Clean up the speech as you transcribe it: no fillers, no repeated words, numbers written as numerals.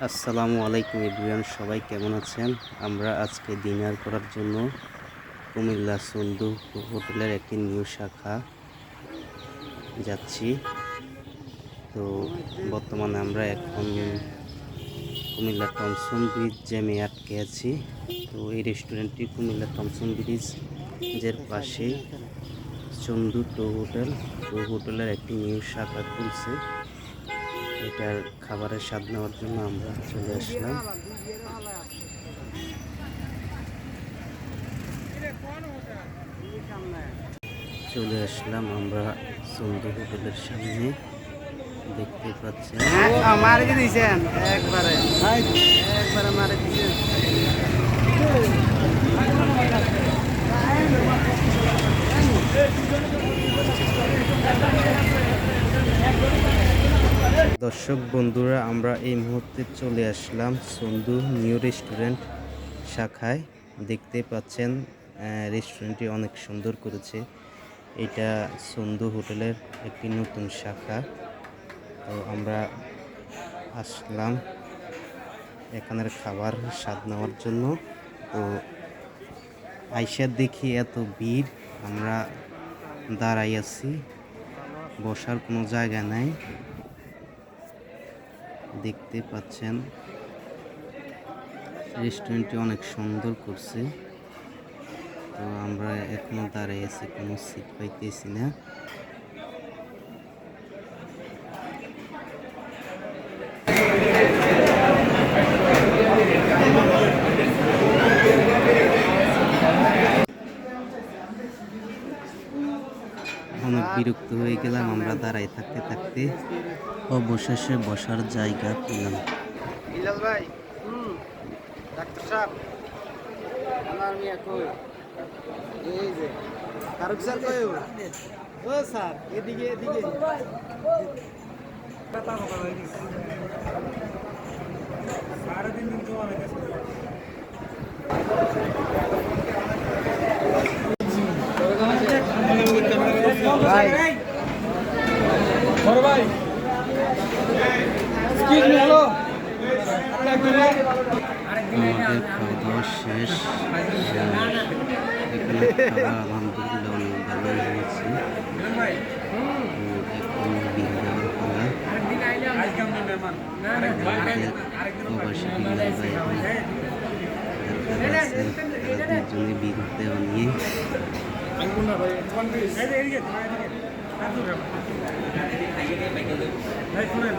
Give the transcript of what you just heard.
আসসালামু আলাইকুম এভরিওয়ান, সবাই কেমন আছেন? আমরা আজকে ডিনার করার জন্য কুমিল্লা সন্দু হোটেলের একটি নিউ শাখা যাচ্ছি। তো বর্তমানে আমরা এখন কুমিল্লা টমসন ব্রিজ জ্যামে আটকে আছি। তো এই রেস্টুরেন্টটি কুমিল্লা টমসন ব্রিজের পাশে চন্দু হোটেলের একটি নিউ শাখা খুলছে। এটার খাবারের স্বাদ নেওয়ার জন্য আমরা চলে আসলাম। আমরা চন্দু হোটেলের সামনে, দেখতে পাচ্ছেন। দর্শক বন্ধুরা, আমরা এই মুহূর্তে চলে আসলাম চন্দু নিউ রেস্টুরেন্ট শাখায়। দেখতে পাচ্ছেন রেস্টুরেন্টটি অনেক সুন্দর করেছে। এটা চন্দু হোটেলের একটি নতুন শাখা। তো আমরা আসলাম এখানের খাবার স্বাদ নেওয়ার জন্য। তো আইসা দেখি এত ভিড়, আমরা দাঁড়াই আছি, বসার কোনো জায়গা নাই। দেখতে পাচ্ছেন রেস্টুরেন্টটি অনেক সুন্দর করছে। তো আমরা এখনো দাঁড়াই আছি, কোনো সিট পাইতেছি না। অনেক বিরক্ত হয়ে গেলাম আমরা দাঁড়াই থাকতে থাকতে। অবশেষে বসার জায়গা পেলাম। ভাই, ডাক্তার সাহেব, আমার মিয়া কই? এই যে ফারুক স্যার কই? ও স্যার, এদিকে এদিকে। সারাদিন কিন্তু অনেক আছে। ভাই, বড় ভাই, এক্সকিউজ মি, হ্যালো। আমাদের খাওয়া দাওয়া শেষ। এখানে খাবার আলহামদুলিল্লাহ অনেক ভালোই হয়েছে। এখন বিল দেওয়ার পালা। প্রবাসী বিল্লাল ভাই তারা দুজনে বিল দেওয়া নিয়ে। ভাই শুনেন,